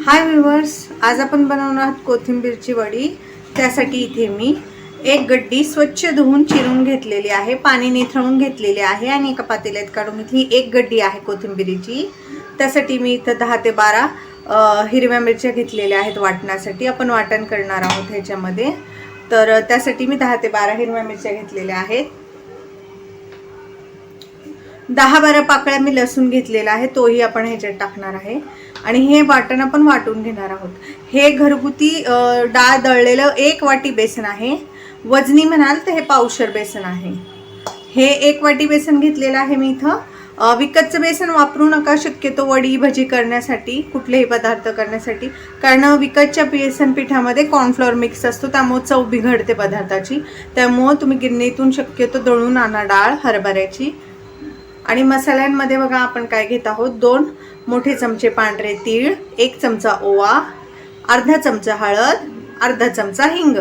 हाय viewers, आज आपण बनवणार आहोत कोथिंबीरची वडी। त्यासाठी इथे मी एक गड्डी स्वच्छ धुवून चिरून घेतलेली आहे, पाणी निथळून घेतलेले आहे आणि एका पातेल्यात काढून घेतली। एक गड्डी आहे कोथिंबीरीची। त्यासाठी मी इथे 10 ते 12 हिरव्या मिरच्या घेतलेल्या आहेत वाटण्यासाठी। आपण वाटण करणार आहोत ह्याच्यामध्ये, तर त्यासाठी मी 10 ते 12 हिरव्या मिरच्या घेतलेल्या आहेत। 10-12 पाकळ्या मी लसूण घेतलेला आहे, तोही आपण ह्याच्यात टाकणार आहे आणि हे वाटण आपण वाटून घेणार आहोत। हे घरगुती डाळ दळलेलं 1 वाटी बेसन आहे। वजनी म्हणाल तर हे पावशर बेसन आहे। हे 1 वाटी बेसन घेतलेलं आहे मी इथं। विकतचं बेसन वापरू नका शक्यतो वडी भजी करण्यासाठी, कुठलेही पदार्थ करण्यासाठी, कारण विकतच्या बेसन पिठामध्ये कॉर्नफ्लोअर मिक्स असतो, त्यामुळे चव बिघडते पदार्थाची। त्यामुळे तुम्ही गिरणीतून शक्यतो दळून आणा डाळ हरभऱ्याची। आणि मसाल्यांमध्ये बघा आपण काय घेत आहोत, 2 मोठे चमचे पांढरे तीळ, 1 चमचा ओवा, अर्धा चमचा हळद, अर्धा चमचा हिंग।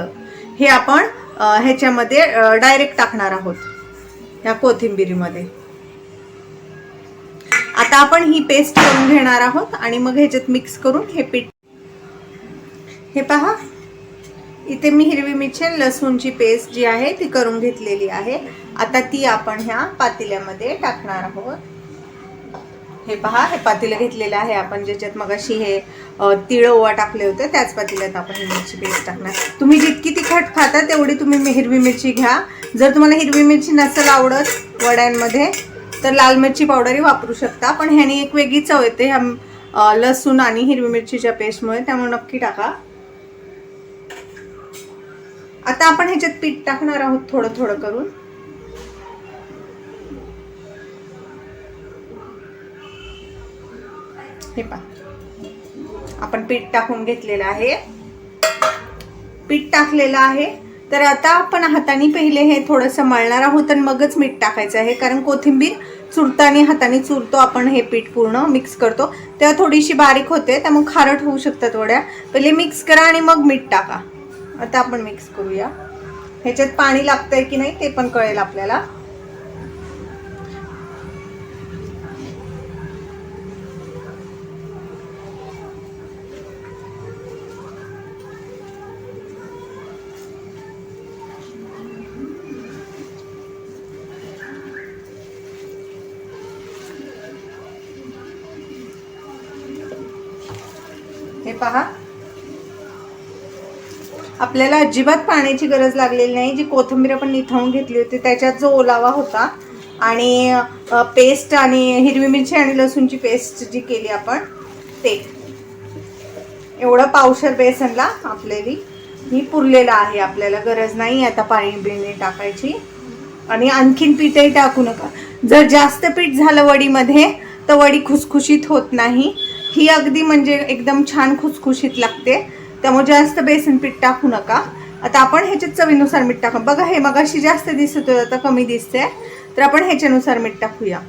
हे आपण ह्याच्यामध्ये डायरेक्ट टाकणार आहोत या कोथिंबीरीमध्ये। आता आपण ही पेस्ट करून घेणार आहोत आणि मग ह्याच्यात मिक्स करून हे पीठ, हे पहा इथे मी हिरवी मिरची आणि लसूणची पेस्ट जी आहे ती करून घेतलेली आहे। आता ती आपण ह्या पातेल्यामध्ये टाकणार आहोत। हे पहा, हे पातेलं घेतलेलं आहे आपण, ज्याच्यात मगाशी हे तीळ ओवा टाकले होते त्याच पातेल्यात आपण ही मिरची पेस्ट टाकणार। तुम्ही जितकी तिखट खाता तेवढी तुम्ही हिरवी मिरची घ्या। जर तुम्हाला हिरवी मिरची नसेल आवडत वड्यांमध्ये तर लाल मिरची पावडरही वापरू शकता, पण ह्याने एक वेगळी चव येते ह्या लसूण आणि हिरवी मिरचीच्या पेस्टमुळे, त्यामुळे नक्की टाका। आता आपण ह्याच्यात पीठ टाकणार आहोत थोडं थोडं करून। हे पहा, आपण पीठ टाकून घेतलेलं आहे। पीठ टाकलेलं आहे, तर आता आपण हाताने पहिले हे थोडंसं मळणार आहोत आणि मगच मीठ टाकायचं आहे, कारण कोथिंबीर चुरताना हाताने चुरतो आपण, हे पीठ पूर्ण मिक्स करतो तेव्हा थोडीशी बारीक होते, त्यामुळे खारट होऊ शकतात वड्या। पहिले मिक्स करा आणि मग मीठ टाका। आता आपण मिक्स करूया। ह्याच्यात पाणी लागतंय की नाही ते पण कळेल आपल्याला। हे पहा, आपल्याला अजिबात पाण्याची गरज लागलेली नाही। जी कोथिंबीर आपण निथळून घेतली होती त्याच्यात जो ओलावा होता आणि पेस्ट आणि हिरवी मिरची आणि लसूणची पेस्ट जी केली आपण, ते एवढं पावशर बेसनला आपल्याला ही पुरलेलं आहे। आपल्याला गरज नाही आता पाणी बिणी टाकायची। आणि आणखीन पीठही टाकू नका। जर जास्त पीठ झालं वडीमध्ये तर वडी खुसखुशीत होत नाही। ही अगदी म्हणजे एकदम छान खुसखुशीत लागते, त्यामुळे जास्त बेसन पीठ टाकू नका। आता आपण ह्याच्यात चवीनुसार मीठ टाकू। बघा, हे मगाशी जास्त दिसत होतं, आता कमी दिसते, तर आपण ह्याच्यानुसार मीठ टाकूया।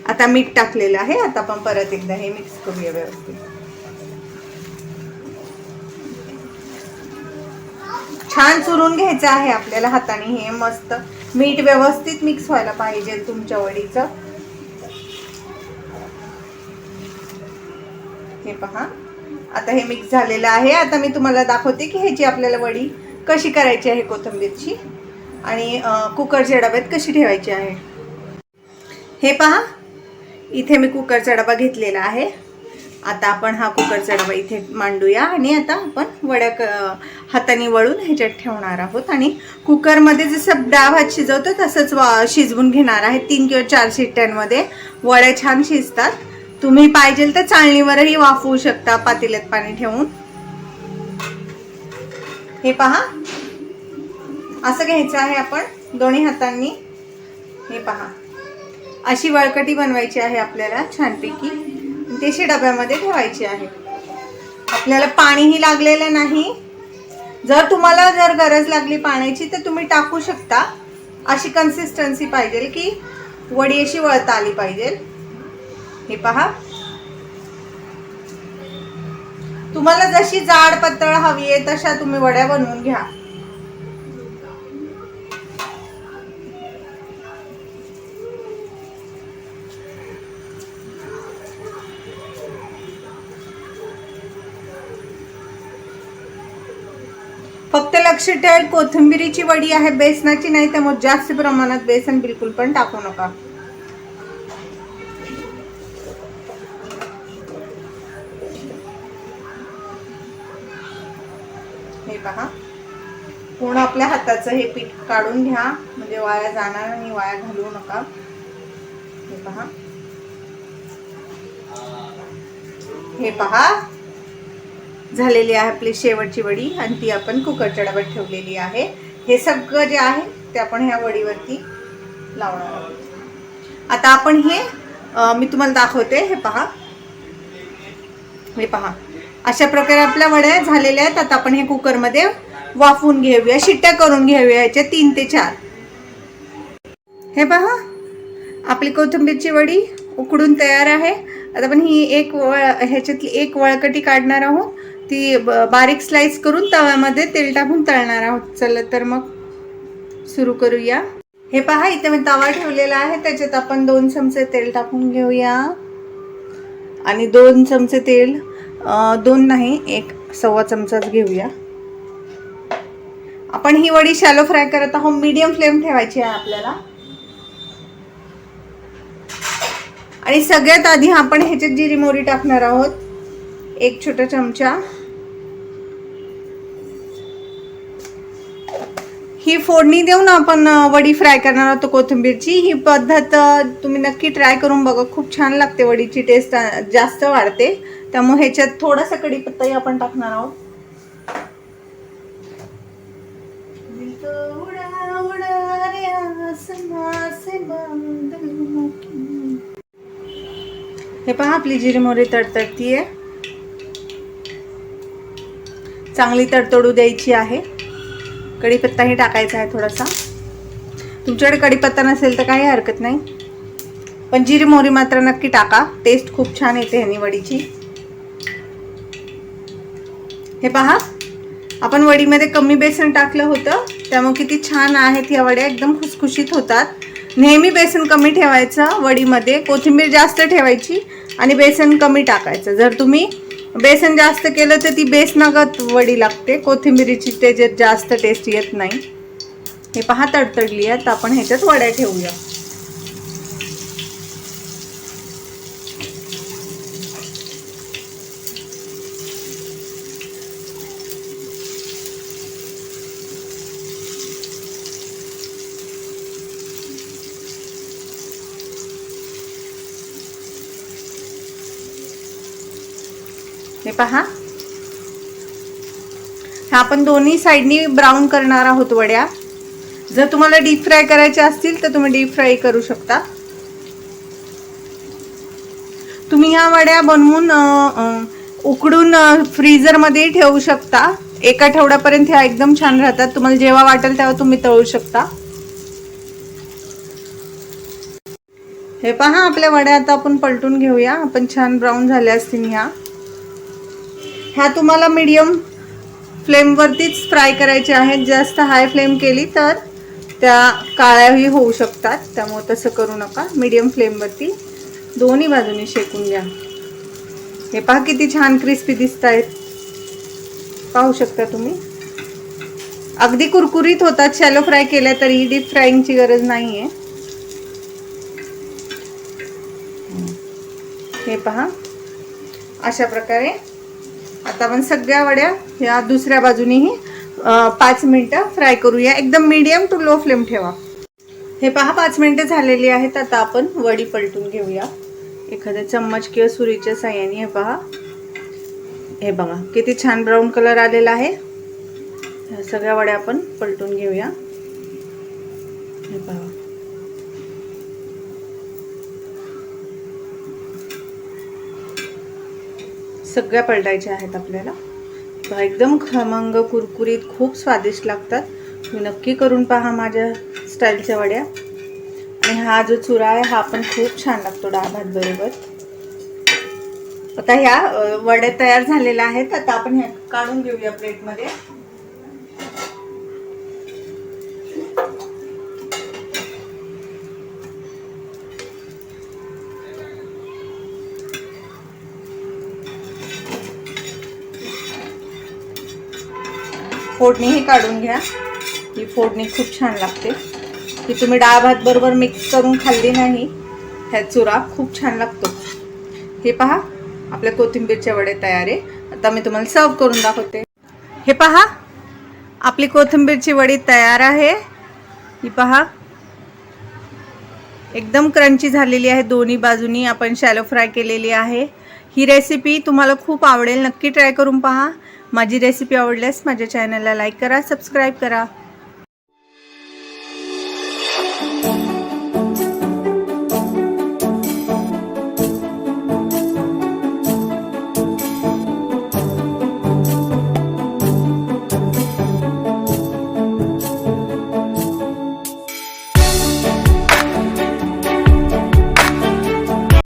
आता मीठ टाकलेलं आहे। आता आपण परत एकदा हे मिक्स करूया व्यवस्थित। छान चुरून घ्यायचं आहे आपल्याला हाताने, हे मस्त मीठ व्यवस्थित मिक्स व्हायला पाहिजे तुमच्या वडीचं। हे पहा, आता हे मिक्स झालेलं आहे। आता मी तुम्हाला दाखवते की ह्याची आपल्याला वडी कशी करायची आहे कोथिंबीरची आणि कुकरच्या डब्यात कशी ठेवायची आहे। हे पहा, इथे मी कुकरचा डबा घेतलेला आहे। आता आपण हा कुकरचा डबा इथे मांडूया आणि आता आपण वड्या हाताने वळून ह्याच्यात ठेवणार आहोत आणि कुकरमध्ये जसं डाळ भात शिजवतो तसंच शिजवून घेणार आहे। 3 किंवा 4 शिट्ट्यांमध्ये वड्या छान शिजतात। तुम्ही पाहिजे तर चाळणीवरही वाफवू शकता पातेल्यात पाणी ठेवून। हे पहा, असं घ्यायचं आहे आपण दोन्ही हातांनी। हे पहा, अशी वळकटी बनवायची आहे आपल्याला छानपैकी, देशी डब्यामध्ये ठेवायची आहे। आपल्याला पाणीही लागलेलं नाही। जर तुम्हाला गरज लागली पाण्याची तर तुम्ही टाकू शकता। अशी कन्सिस्टन्सी पाहिजे की वडी अशी वळता आली पाहिजे। हे पहा, तुम्हाला जशी जाड पातळ हवी आहे तशा तुम्ही वड्या बनवून घ्या। फक्त लक्ष ठेव, कोथिंबिरीची वडी आहे, बेसनाची नाही, त्यामुळे जास्त प्रमाणात बेसन बिलकुल पण टाकू नका. हे पहा, पूर्ण आपल्या हाताचं हे पीठ काढून घ्या, म्हणजे वाया जाणार आणि वाया घालवू नका. हे पहा, हे पहा झालेली आहे आपली शेवटची वडी आणि ती आपण कुकरच्या डब्यात ठेवलेली आहे. हे सगळं जे आहे ते आपण ह्या वडीवरती लावणार आहोत. आता आपण हे मी तुम्हाला दाखवते. हे पहा, हे पहा, अशा प्रकारे आपल्या वड्या झालेल्या आहेत. आता आपण हे कुकरमध्ये वाफवून घेऊया, शिट्ट्या करून घेऊया याच्या 3 ते 4. हे पहा, आपली कोथिंबीरची वडी उकडून तयार आहे. आता आपण ही ह्याच्यातली एक वळकटी काढणार आहोत. ती बारीक स्लाइस करून तव्यामध्ये तेल टाकून तळणार आहोत. चला तर मग सुरू करूया. हे पहा, इथे मी तवा ठेवलेला आहे, त्याच्यात आपण 2 चमचे तेल टाकून घेऊया. आणि 2 चमचे तेल, 2 नाही, 1.25 चमचाच घेऊया. आपण ही वडी शॅलो फ्राय करत आहोत. मीडियम फ्लेम ठेवायची आहे आपल्याला. आणि सगळ्यात आधी आपण ह्याच्यात जिरी मोहरी टाकणार आहोत, 1 छोटा चमचा. ही फोडणी देऊन आपण वडी फ्राय करणार आहोत कोथिंबीरची. ही पद्धत तुम्ही नक्की ट्राय करून बघा, खूप छान लागते. वडीची टेस्ट जास्त वाढते. त्यामुळे ह्याच्यात थोडासा कढीपत्ताही आपण टाकणार आहोत. हे पहा, आपली जिरी मोहरी तडतडतीये. चांगली तडतडू द्यायची आहे. कढीपत्ताही टाकायचा आहे थोडासा. तुमच्याकडे कढीपत्ता नसेल तर काही हरकत नाही, पण जिरी मोहरी मात्र नक्की टाका. टेस्ट खूप छान येते ह्यानी वडीची. हे पहा, आपण वडीमध्ये कमी बेसन टाकलं होतं, त्यामुळे किती छान आहेत ह्या वड्या, एकदम खुसखुशीत होतात. नेहमी बेसन कमी ठेवायचं वडीमध्ये, कोथिंबीर जास्त ठेवायची आणि बेसन कमी टाकायचं. जर तुम्ही बेसन जास्त केलं तर ती बेसनागत वडी लागते, कोथिंबीरीची त्याच्यात जास्त टेस्ट येत नाही. हे पहा, तडतडली आहे. तर आपण ह्याच्यात वड्या ठेवूया. हे पहा, ह्या आपण दोन्ही साईडनी ब्राऊन करणार आहोत वड्या. जर तुम्हाला डीप फ्राय करायच्या असतील तर तुम्ही डीप फ्राय करू शकता. तुम्ही ह्या वड्या बनवून उकडून फ्रीजरमध्ये ठेवू शकता. 1 आठवड्यापर्यंत ह्या एकदम छान राहतात. तुम्हाला जेव्हा वाटेल तेव्हा तुम्ही तळू शकता. हे पहा, आपल्या वड्या आता आपण पलटून घेऊया. आपण छान ब्राऊन झाल्या असतील ह्या तुम्हाला मीडियम फ्लेमवरतीच फ्राय करायचे आहेत. जास्त हाय फ्लेम केली तर त्या काळ्याही होऊ शकतात, त्यामुळे तसं करू नका. मीडियम फ्लेमवरती दोन्ही बाजूनी शेकून घ्या. हे पहा, किती छान क्रिस्पी दिसत आहेत, पाहू शकता तुम्ही. अगदी कुरकुरीत होतात शॅलो फ्राय केल्या तरी. डीप फ्राईंगची गरज नाही आहे. हे पहा, अशा प्रकारे आता आपण सगळ्या वड्या या दुसऱ्या बाजूनीही 5 मिनिटं फ्राय करूया. एकदम मीडियम टू लो फ्लेम ठेवा. हे पहा, 5 मिनिटं झालेली आहेत. आता आपण वडी पलटून घेऊया एखाद्या चम्मच किंवा सुरीच्या साहाय्याने. हे पहा, हे बघा किती छान ब्राऊन कलर आलेला आहे. ह्या सगळ्या वड्या आपण पलटून घेऊया. हे पहा, सगळ्या पलटायच्या आहेत आपल्याला. एकदम खमंग कुरकुरीत खूप स्वादिष्ट लागतात. तुम्ही नक्की करून पहा माझ्या स्टाईलच्या वड्या. आणि हा जो चुरा आहे हा पण खूप छान लागतो डाळ भात बरोबर. आता ह्या वड्या तयार झालेल्या आहेत. आता आपण ह्या काढून घेऊया प्लेटमध्ये. फोडणीही काढून घ्या. ही फोडणी खूप छान लागते. ही तुम्ही डाळ भात बरोबर मिक्स करून खाल्ली नाही, ह्या चुरा खूप छान लागतो. हे पहा, आपल्या कोथिंबीरचे वडे तयार आहे. आता मी तुम्हाला सर्व करून दाखवते. हे पहा, आपली कोथिंबीरची वडी तयार आहे. ही पहा, एकदम क्रंची झालेली आहे. दोन्ही बाजूनी आपण शॅलो फ्राय केलेली आहे. ही रेसिपी तुम्हाला खूप आवडेल. नक्की ट्राय करून पहा. माझी रेसिपी आवडल्यास माझ्या चॅनलला लाईक करा, सबस्क्राईब करा.